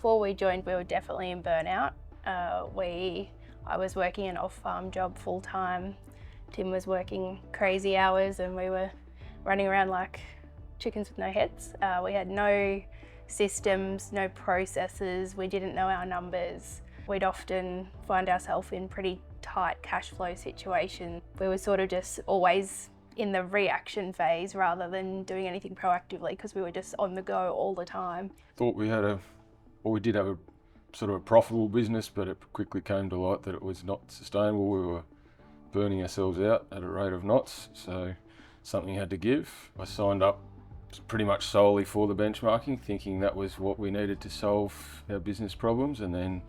Before we joined, we were definitely in burnout. I was working an off-farm job full-time. Tim was working crazy hours and we were running around like chickens with no heads. We had no systems, no processes. We didn't know our numbers. We'd often find ourselves in pretty tight cash flow situations. We were sort of just always in the reaction phase rather than doing anything proactively because we were just on the go all the time. Thought we did have a sort of a profitable business, but it quickly came to light that it was not sustainable. We were burning ourselves out at a rate of knots, so something had to give. I signed up pretty much solely for the benchmarking, thinking that was what we needed to solve our business problems, and then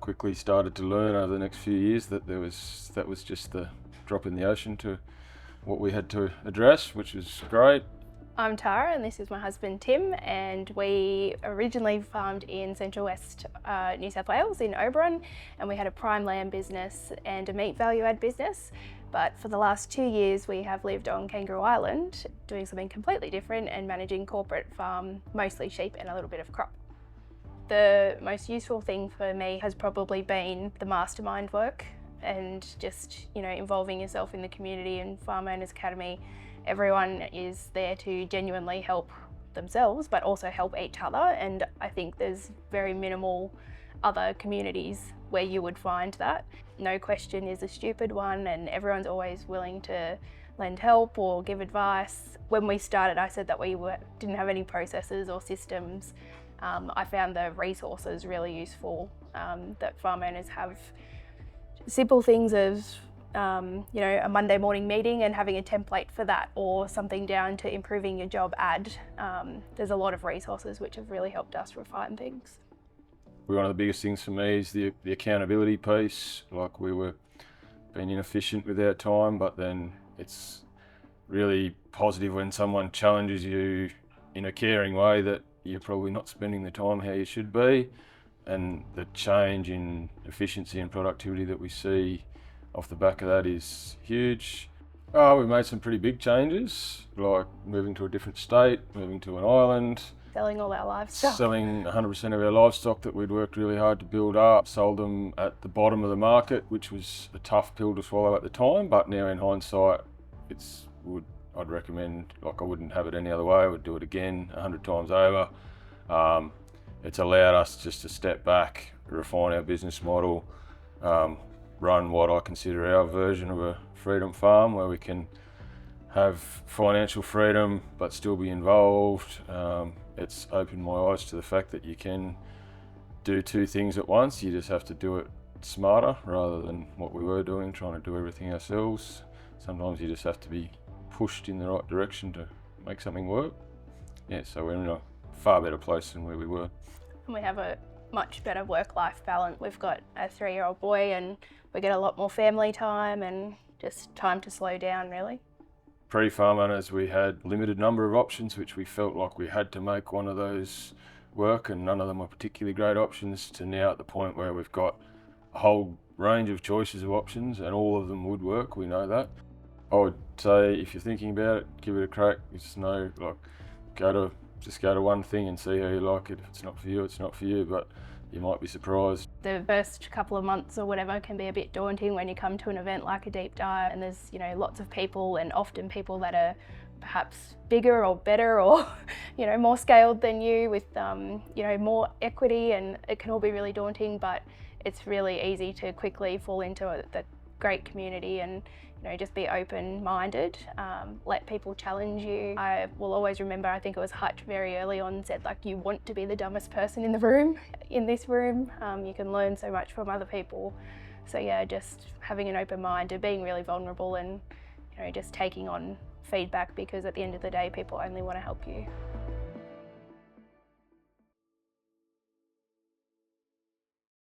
quickly started to learn over the next few years that that was just the drop in the ocean to what we had to address, which was great. I'm Tara and this is my husband Tim, and we originally farmed in Central West New South Wales in Oberon, and we had a prime lamb business and a meat value add business. But for the last 2 years we have lived on Kangaroo Island doing something completely different and managing corporate farm, mostly sheep and a little bit of crop. The most useful thing for me has probably been the mastermind work and just, involving yourself in the community and Farm Owners Academy. Everyone is there to genuinely help themselves, but also help each other. And I think there's very minimal other communities where you would find that. No question is a stupid one, and everyone's always willing to lend help or give advice. When we started, I said that we didn't have any processes or systems. I found the resources really useful, that farm owners have simple things as a Monday morning meeting and having a template for that, or something down to improving your job ad. There's a lot of resources which have really helped us refine things. One of the biggest things for me is the accountability piece. Like, we were being inefficient with our time, but then it's really positive when someone challenges you in a caring way that you're probably not spending the time how you should be. And the change in efficiency and productivity that we see off the back of that is huge. We've made some pretty big changes, like moving to a different state, moving to an island. Selling all our livestock. Selling 100% of our livestock that we'd worked really hard to build up. Sold them at the bottom of the market, which was a tough pill to swallow at the time, but now in hindsight, I'd recommend, I wouldn't have it any other way. I would do it again 100 times over. It's allowed us just to step back, refine our business model, run what I consider our version of a freedom farm, where we can have financial freedom but still be involved. It's opened my eyes to the fact that you can do two things at once. You just have to do it smarter rather than what we were doing, trying to do everything ourselves. Sometimes you just have to be pushed in the right direction to make something work. Yeah, so we're in a far better place than where we were. And we have a much better work-life balance. We've got a 3-year-old boy and we get a lot more family time and just time to slow down, really. Pre-farm owners, we had a limited number of options, which we felt like we had to make one of those work, and none of them were particularly great options, to now at the point where we've got a whole range of choices of options and all of them would work. We know that. I would say, if you're thinking about it, give it a crack. Just know, go to one thing and see how you like it. If it's not for you, it's not for you, but you might be surprised. The first couple of months or whatever can be a bit daunting when you come to an event like a deep dive, and there's lots of people, and often people that are perhaps bigger or better or more scaled than you with more equity, and it can all be really daunting, but it's really easy to quickly fall into the great community and just be open-minded, let people challenge you. I will always remember, I think it was Hutch very early on said, you want to be the dumbest person in this room. You can learn so much from other people. So yeah, just having an open mind and being really vulnerable and just taking on feedback, because at the end of the day, people only want to help you.